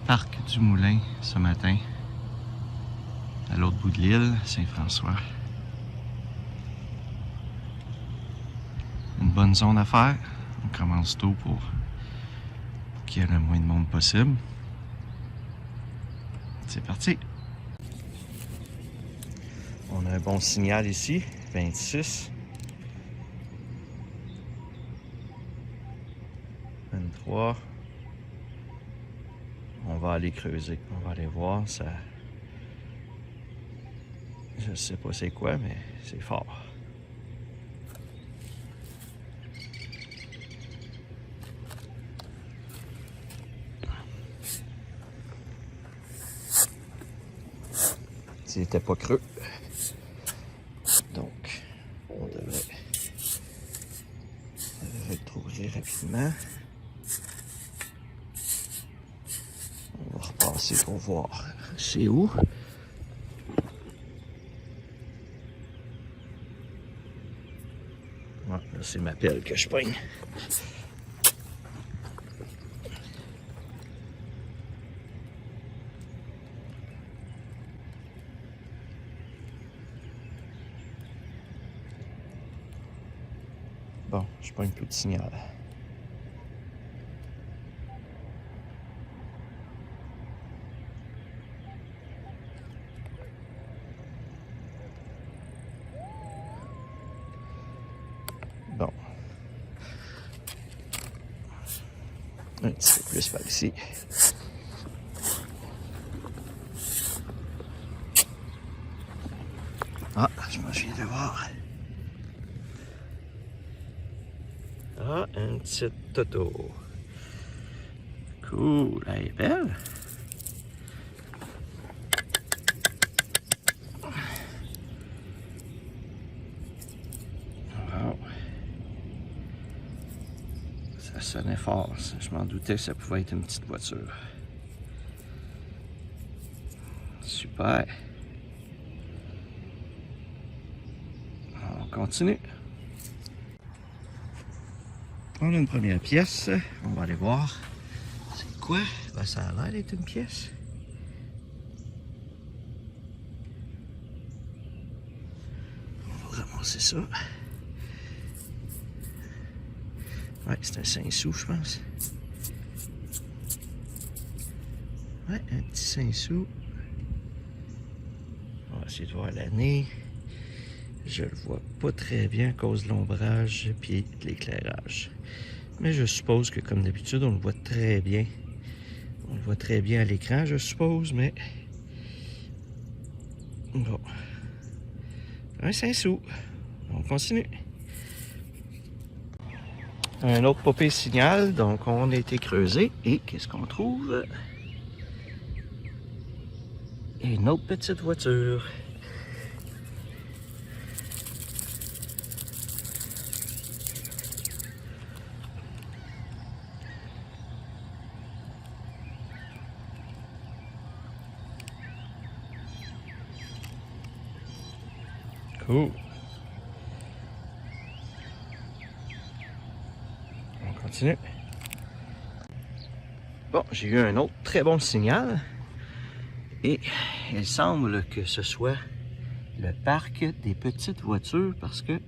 parc du Moulin ce matin, à l'autre bout de l'île, Saint-François. Une bonne zone à faire. On commence tôt pour qu'il y ait le moins de monde possible. C'est parti! On a un bon signal ici, 26. 23. On va aller creuser, on va aller voir ça. Je sais pas c'est quoi, mais c'est fort. C'était pas creux. Donc, on devrait le trouver rapidement. On va repasser pour voir c'est où. Ouais, là, c'est ma pelle que je pogne. Bon, je pogne plus de signal. Bon. Un petit peu plus par ici. Ah, je m'en viens de voir. Ah, une petite toto. Cool, elle est belle. Wow. Ça sonnait fort, ça. Je m'en doutais que ça pouvait être une petite voiture. Super. On continue. On a une première pièce. On va aller voir. C'est quoi? Ben, ça a l'air d'être une pièce. On va ramasser ça. Ouais, c'est un 5 sous, je pense. Ouais, un petit 5 sous. On va essayer de voir l'année. Je le vois pas très bien à cause de l'ombrage et de l'éclairage. Mais je suppose que comme d'habitude, on le voit très bien. On le voit très bien à l'écran, je suppose, mais... Bon. Un 5 sous. On continue. Un autre popé signal, donc on a été creusé. Et qu'est-ce qu'on trouve? Une autre petite voiture. Cool. On continue. Bon, j'ai eu un autre très bon signal. Et il semble que ce soit le parc des petites voitures parce que...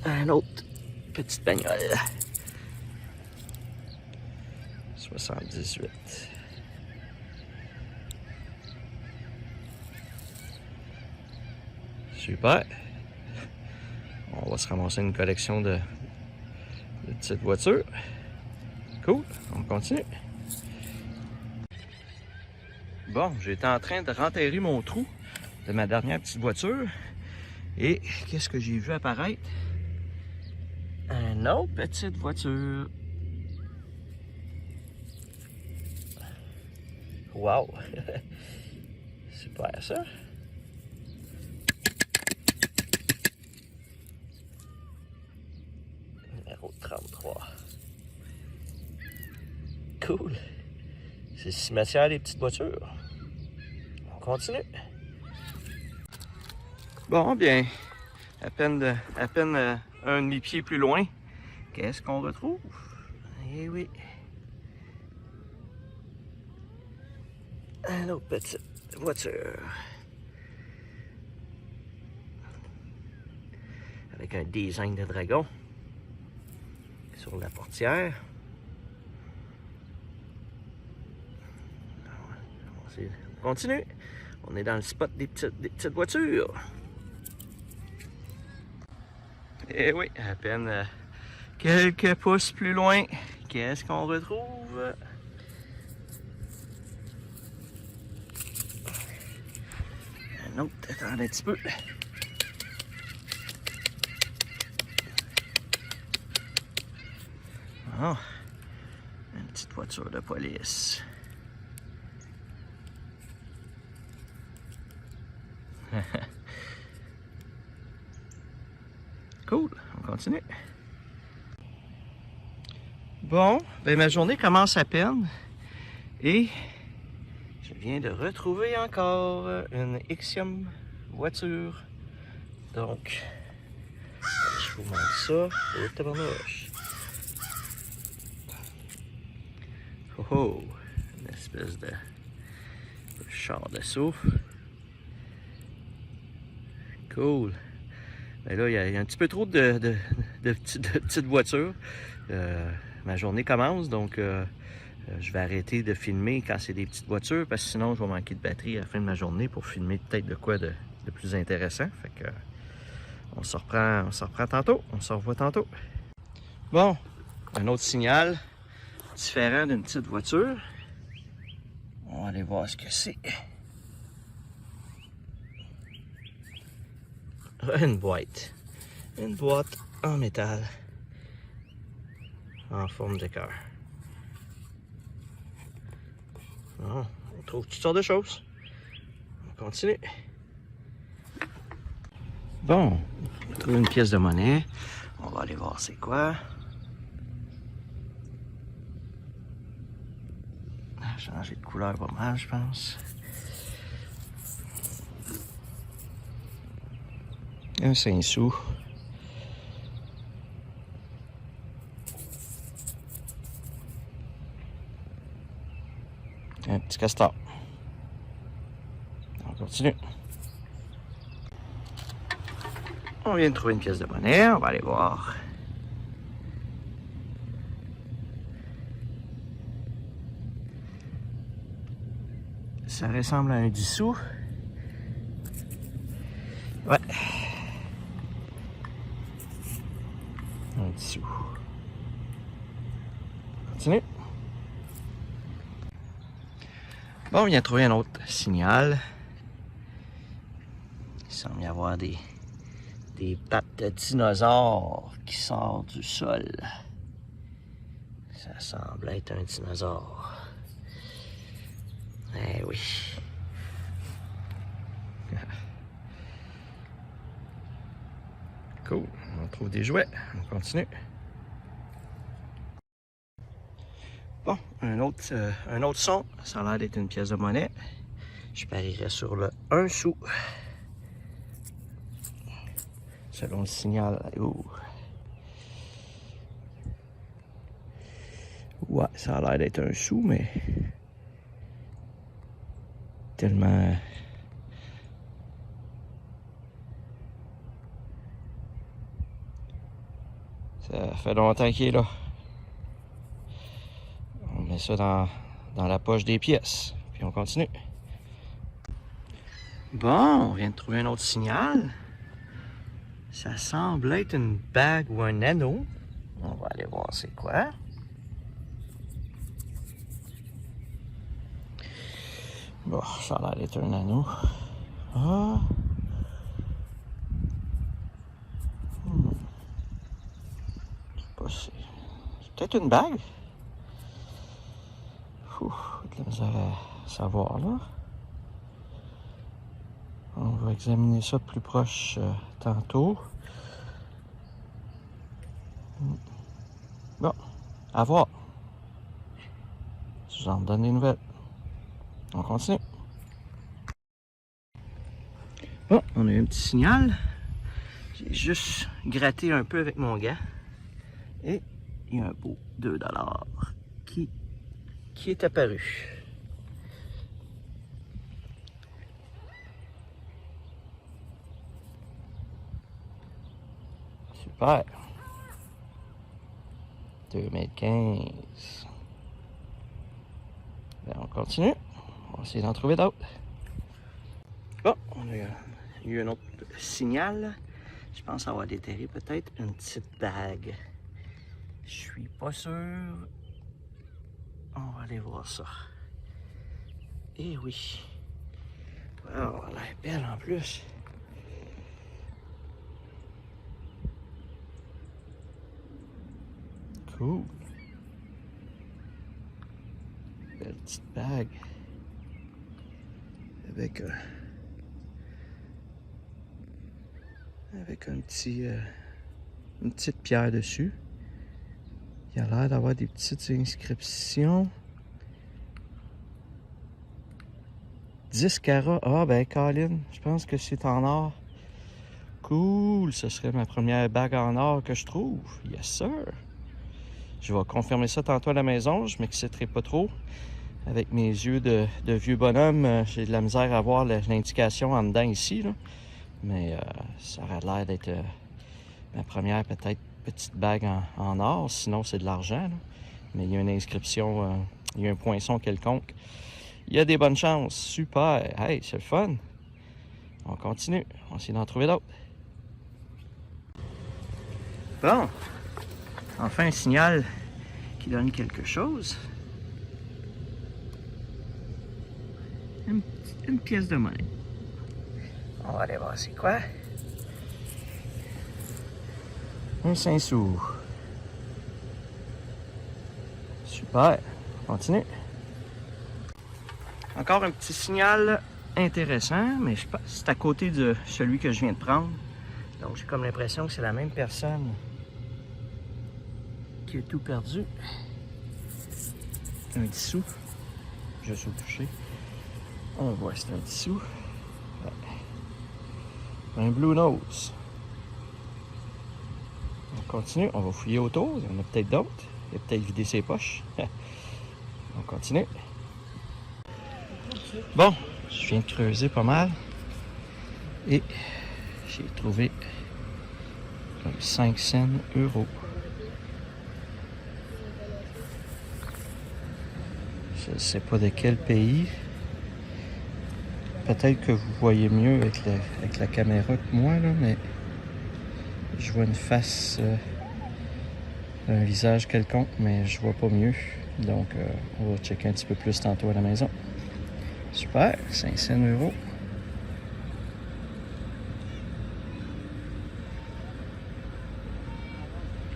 Un autre petite bagnole. 78. Super. On va se ramasser une collection de petites voitures. Cool, on continue. Bon, j'étais en train de renterrer mon trou de ma dernière petite voiture. Et qu'est-ce que j'ai vu apparaître? Une autre petite voiture. Wow! Super ça! Numéro 33. Cool! C'est le cimetière des petites voitures. On continue. Bon, bien, à peine un demi-pied plus loin, qu'est-ce qu'on retrouve? Eh oui. Une autre petite voiture. Avec un design de dragon sur la portière. On continue. On est dans le spot des petites voitures. Et oui, à peine quelques pouces plus loin, qu'est-ce qu'on retrouve? Un autre, attendez un petit peu. Oh, une petite voiture de police. Cool, on continue. Bon, ben ma journée commence à peine et je viens de retrouver encore une Ixiom voiture. Donc, je vous montre ça. Oh, tabarnouche. Oh oh, une espèce de char d'assaut. Cool. Mais là, il y a un petit peu trop de petites voitures. Ma journée commence, donc je vais arrêter de filmer quand c'est des petites voitures, parce que sinon, je vais manquer de batterie à la fin de ma journée pour filmer peut-être de quoi de plus intéressant. Fait que on se reprend tantôt, on se revoit tantôt. Bon, un autre signal différent d'une petite voiture. On va aller voir ce que c'est. Une boîte. Une boîte en métal. En forme de cœur. Bon, on trouve toutes sortes de choses. On continue. Bon, on trouve une pièce de monnaie. On va aller voir c'est quoi. Ça a changé de couleur pas mal, je pense. Un 5 sous. Un petit castor. On continue. On vient de trouver une pièce de monnaie. On va aller voir. Ça ressemble à un 10 sous. Ouais. Un 10 sous. Continue. Bon, on vient de trouver un autre signal. Il semble y avoir des pattes de dinosaures qui sortent du sol. Ça semble être un dinosaure. Eh oui. Cool. On trouve des jouets. On continue. Bon, un autre son. Ça a l'air d'être une pièce de monnaie. Je parierais sur le 1 sou. Selon le signal. Oh. Ouais, ça a l'air d'être un sou, mais tellement... Ça fait longtemps qu'il est là. On met ça dans la poche des pièces, puis on continue. Bon, on vient de trouver un autre signal. Ça semble être une bague ou un anneau. On va aller voir c'est quoi. Bon, ça a l'air d'être un anneau. Ah. C'est peut-être une bague. Ouh, de la misère à savoir là. On va examiner ça de plus proche tantôt. Bon, à voir. Je vous en donne des nouvelles. On continue. Bon, on a eu un petit signal. J'ai juste gratté un peu avec mon gant. Et il y a un beau 2 $ qui est apparu. Super. 2015. Ben, on continue. On va essayer d'en trouver d'autres. Bon, on a eu un autre signal. Je pense avoir déterré peut-être une petite bague. Je suis pas sûr. On va aller voir ça. Eh oui. Wow, elle a l'air belle en plus. Cool. Belle petite bague. Avec un petit, une petite pierre dessus. Il a l'air d'avoir des petites inscriptions. 10 carats. Ah ben Colin, je pense que c'est en or. Cool, ce serait ma première bague en or que je trouve. Yes sir. Je vais confirmer ça tantôt à la maison, je m'exciterai pas trop. Avec mes yeux de vieux bonhomme, j'ai de la misère à voir l'indication en dedans ici. Là. Mais ça aurait l'air d'être ma première peut-être petite bague en or, sinon c'est de l'argent. Là. Mais il y a une inscription, il y a un poinçon quelconque. Il y a des bonnes chances. Super. Hey, c'est le fun. On continue. On va essayer d'en trouver d'autres. Bon. Enfin, un signal qui donne quelque chose. Une pièce de monnaie. On va aller voir c'est quoi. Un 5 sous. Super. On continue. Encore un petit signal intéressant, mais je pense que c'est à côté de celui que je viens de prendre. Donc j'ai comme l'impression que c'est la même personne qui a tout perdu. Un 10 sous. Juste au toucher. On voit c'est un 10 sous. Ouais. Un Blue Nose. On continue, on va fouiller autour. Il y en a peut-être d'autres. Il a peut-être vidé ses poches. On continue. Bon, je viens de creuser pas mal. Et j'ai trouvé comme 5 cents euros. Je ne sais pas de quel pays. Peut-être que vous voyez mieux avec la caméra que moi, là, mais je vois une face, un visage quelconque, mais je vois pas mieux. Donc, on va checker un petit peu plus tantôt à la maison. Super, 500 euros.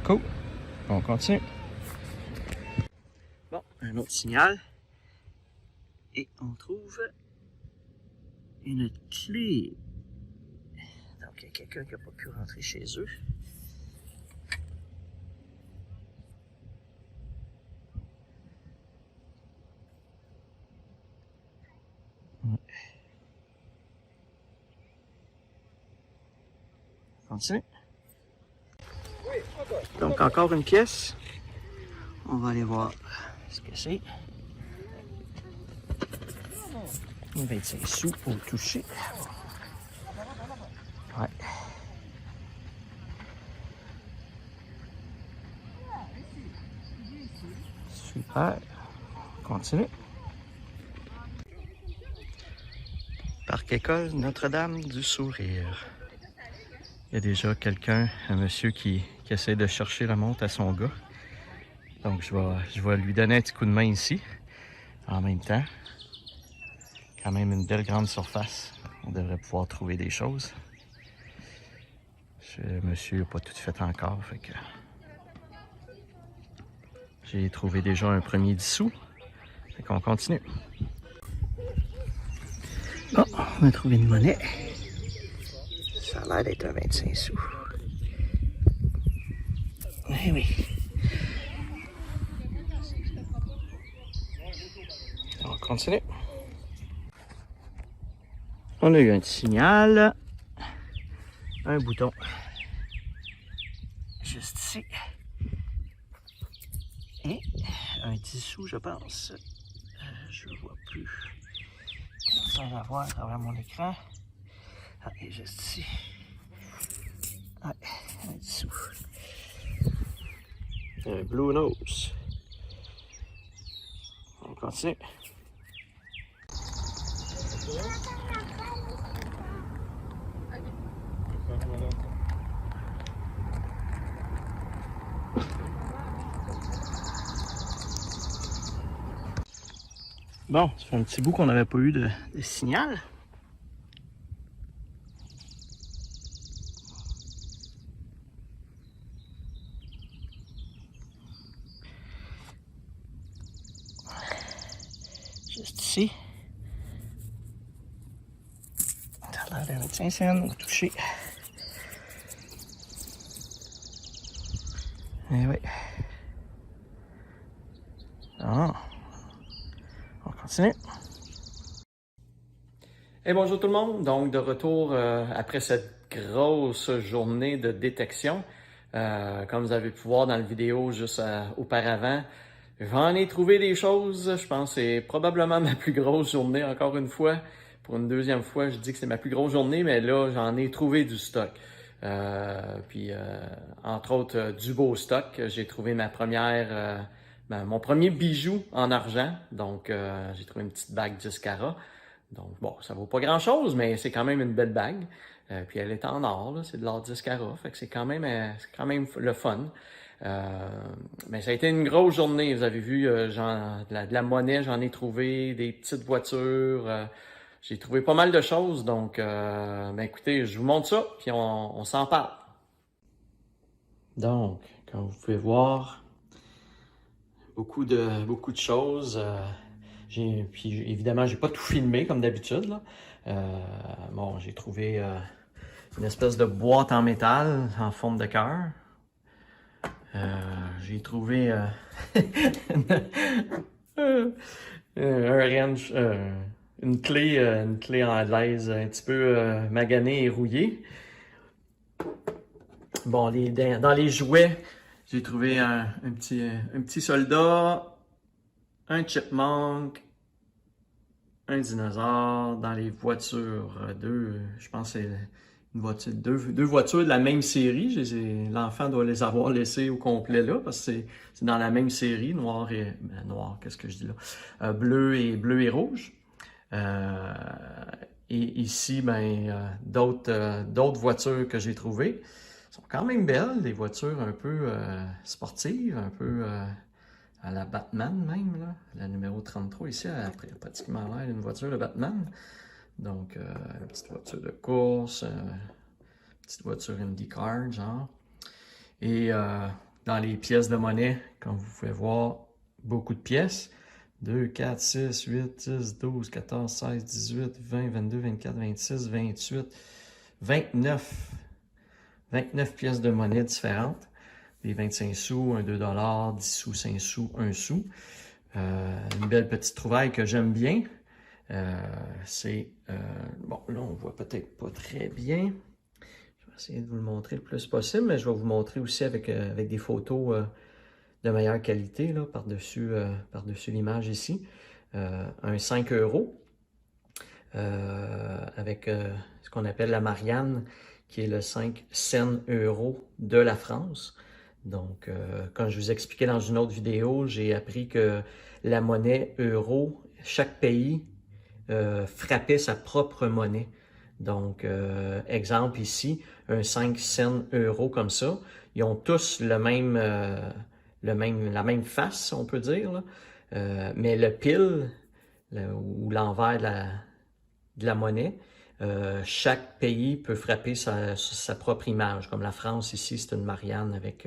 Cool. On continue. Bon, un autre signal. Et on trouve une clé. Donc, il y a quelqu'un qui n'a pas pu rentrer chez eux. Ouais. Continue. Donc, encore une pièce. On va aller voir ce que c'est. 25 sous au toucher. Ouais. Super. Continue. Parc école Notre-Dame du Sourire. Il y a déjà quelqu'un, un monsieur qui essaie de chercher la montre à son gars. Donc je vais lui donner un petit coup de main ici. En même temps, quand même une belle grande surface. On devrait pouvoir trouver des choses. Le monsieur n'a pas tout fait encore. Fait que j'ai trouvé déjà un premier 10 sous. Fait qu'on continue. Bon, on a trouvé une monnaie. Ça a l'air d'être un 25 sous. Eh oui. On continue. On a eu un petit signal. Un bouton. Juste ici. Et un 10 sous, je pense. Je ne vois plus. Sans la voir à travers mon écran. Ah, et juste ici. Ouais. En dessous. Un Blue Nose. On continue. Bon, ça fait un petit bout qu'on n'avait pas eu de signal. Juste ici. Ça a l'air d'être sincère, on va toucher. Eh oui. Ah. On continue. Et bonjour tout le monde, donc de retour après cette grosse journée de détection. Comme vous avez pu voir dans la vidéo juste auparavant, j'en ai trouvé des choses. Je pense que c'est probablement ma plus grosse journée encore une fois. Pour une deuxième fois, je dis que c'est ma plus grosse journée, mais là, j'en ai trouvé du stock. Entre autres, du beau stock. J'ai trouvé mon premier bijou en argent. Donc, j'ai trouvé une petite bague 10 carats. Donc, bon, ça vaut pas grand-chose, mais c'est quand même une belle bague. Puis elle est en or, là, c'est de l'or 10 carats. Fait que c'est quand même le fun. Mais ça a été une grosse journée. Vous avez vu, de la monnaie, j'en ai trouvé, des petites voitures. J'ai trouvé pas mal de choses. Donc, écoutez, je vous montre ça, puis on s'en parle. Donc, comme vous pouvez voir, beaucoup de choses. Puis évidemment, j'ai pas tout filmé comme d'habitude, là. Bon, j'ai trouvé une espèce de boîte en métal en forme de cœur. J'ai trouvé une clé anglaise un petit peu maganée et rouillée. Bon, dans les jouets, j'ai trouvé un petit soldat, un chipmunk, un dinosaure. Dans les voitures, je pense que c'est deux voitures de la même série. L'enfant doit les avoir laissées au complet là, parce que c'est dans la même série, noir, qu'est-ce que je dis là? Bleu et rouge. Et ici, d'autres voitures que j'ai trouvées. Sont quand même belles, des voitures un peu sportives, un peu à la Batman même, là. La numéro 33 ici, elle a pratiquement l'air d'une voiture de Batman. Donc, une petite voiture de course, petite voiture IndyCar, genre. Et dans les pièces de monnaie, comme vous pouvez voir, beaucoup de pièces. 2, 4, 6, 8, 10, 12, 14, 16, 18, 20, 22, 24, 26, 28, 29. 29 pièces de monnaie différentes. Des 25 sous, un 2 $, 10 sous, 5 sous, 1 sou. Une belle petite trouvaille que j'aime bien. Bon, là, on voit peut-être pas très bien. Je vais essayer de vous le montrer le plus possible, mais je vais vous montrer aussi avec des photos de meilleure qualité, là, par-dessus l'image ici. Un 5 € avec ce qu'on appelle la Marianne, qui est le 5 cents euro de la France. Donc, comme je vous expliquais dans une autre vidéo, j'ai appris que la monnaie euro, chaque pays frappait sa propre monnaie. Donc, exemple ici, un 5 cents euro comme ça, ils ont tous la même face, on peut dire, là. Mais le pile, ou l'envers de la monnaie, chaque pays peut frapper sa propre image. Comme la France ici, c'est une Marianne avec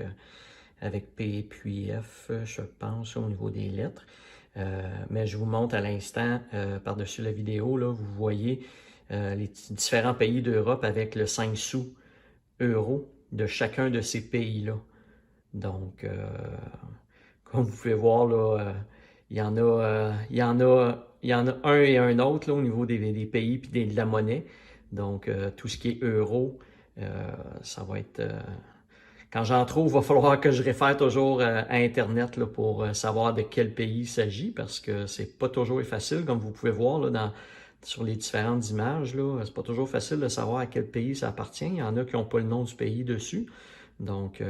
P puis F, je pense, au niveau des lettres. Mais je vous montre à l'instant, par-dessus la vidéo, là, vous voyez les différents pays d'Europe avec le 5 sous euro de chacun de ces pays-là. Donc, comme vous pouvez voir, là, il y en a un et un autre là, au niveau des pays et de la monnaie. Donc, tout ce qui est euro, ça va être... quand j'en trouve, il va falloir que je réfère toujours à Internet là, pour savoir de quel pays il s'agit, parce que c'est pas toujours facile, comme vous pouvez voir là, sur les différentes images. C'est pas toujours facile de savoir à quel pays ça appartient. Il y en a qui n'ont pas le nom du pays dessus. Donc,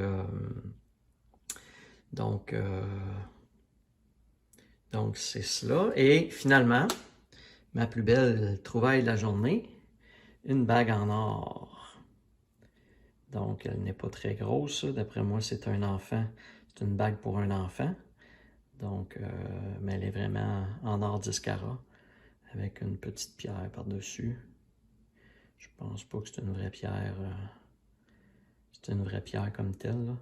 c'est cela. Et finalement, ma plus belle trouvaille de la journée, une bague en or. Donc, elle n'est pas très grosse. D'après moi, c'est un enfant. C'est une bague pour un enfant. Donc, mais elle est vraiment en or 10 carats avec une petite pierre par-dessus. Je pense pas que c'est une vraie pierre. C'est une vraie pierre comme telle, là.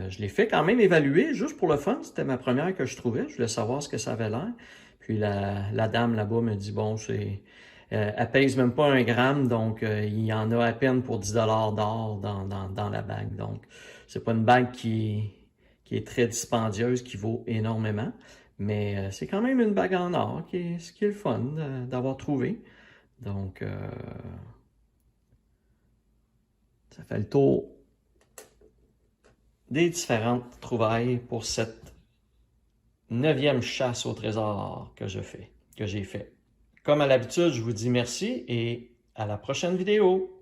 Je l'ai fait quand même évaluer, juste pour le fun. C'était ma première que je trouvais. Je voulais savoir ce que ça avait l'air. Puis la dame là-bas me dit, bon, elle pèse même pas 1 gramme, donc il y en a à peine pour 10 $ d'or dans la bague. Donc, c'est pas une bague qui est très dispendieuse, qui vaut énormément. Mais c'est quand même une bague en or, ce qui est le fun d'avoir trouvé. Donc, ça fait le tour des différentes trouvailles pour cette 9e chasse au trésor que j'ai fait. Comme à l'habitude, je vous dis merci et à la prochaine vidéo.